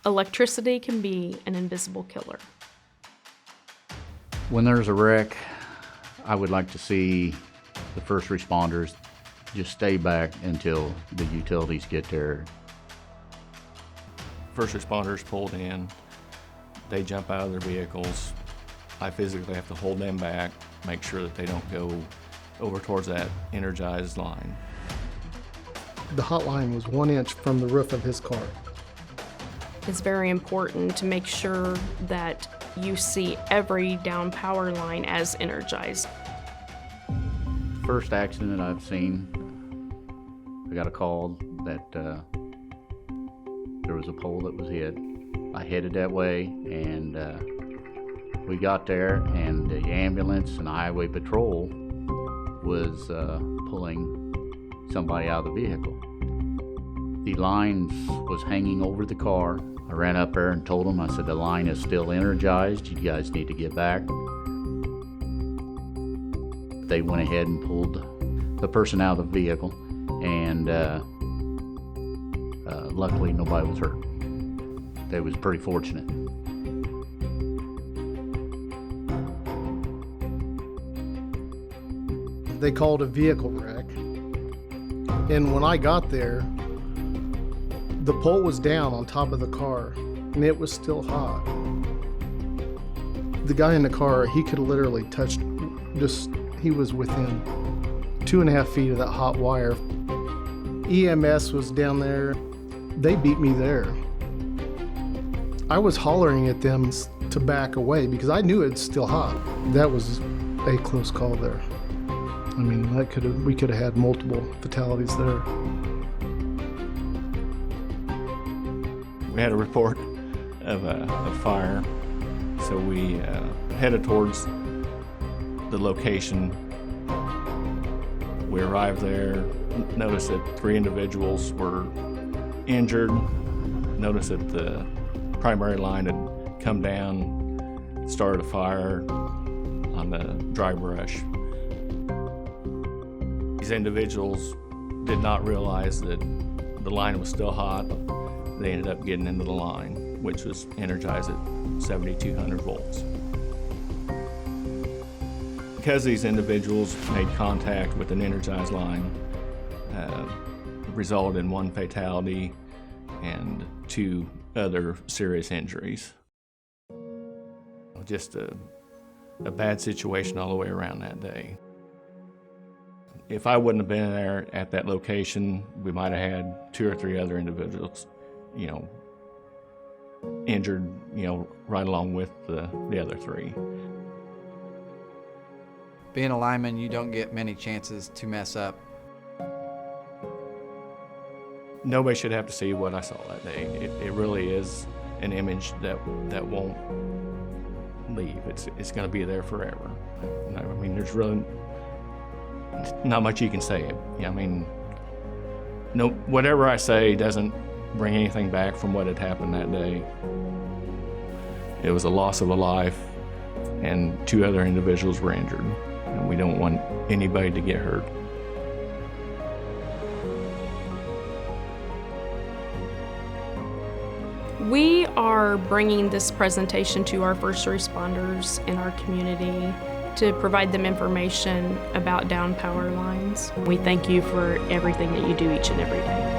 Electricity can be an invisible killer. When there's a wreck, I would like to see the first responders just stay back until the utilities get there. First responders pulled in, they jump out of their vehicles. I physically have to hold them back, make sure that they don't go over towards that energized line. The hot line was 1 inch from the roof of his car. It's very important to make sure that you see every down power line as energized. First accident I've seen, I got a call that there was a pole that was hit. I headed that way, and we got there, and the ambulance and the highway patrol was pulling somebody out of the vehicle. The line was hanging over the car. I ran up there and told them, I said, the line is still energized. You guys need to get back. They went ahead and pulled the person out of the vehicle, and luckily nobody was hurt. They was pretty fortunate. They called a vehicle wreck, and when I got there, the pole was down on top of the car, and it was still hot. The guy in the car, he could have literally touched, he was within 2.5 feet of that hot wire. EMS was down there. They beat me there. I was hollering at them to back away because I knew it's still hot. That was a close call there. I mean, we could have had multiple fatalities there. We had a report of a fire, so we headed towards the location. We arrived there, noticed that 3 individuals were injured, noticed that the primary line had come down, started a fire on the dry brush. These individuals did not realize that the line was still hot. They ended up getting into the line, which was energized at 7,200 volts. Because these individuals made contact with an energized line, resulted in 1 fatality and 2 other serious injuries. Just a bad situation all the way around that day. If I wouldn't have been there at that location, we might have had 2 or 3 other individuals, injured, right along with the other 3. Being a lineman, you don't get many chances to mess up. Nobody should have to see what I saw that day. It really is an image that won't leave. It's going to be there forever. I mean, there's really not much you can say. I mean, no, whatever I say doesn't bring anything back from what had happened that day. It was a loss of a life, and 2 other individuals were injured, and we don't want anybody to get hurt. We are bringing this presentation to our first responders in our community to provide them information about down power lines. We thank you for everything that you do each and every day.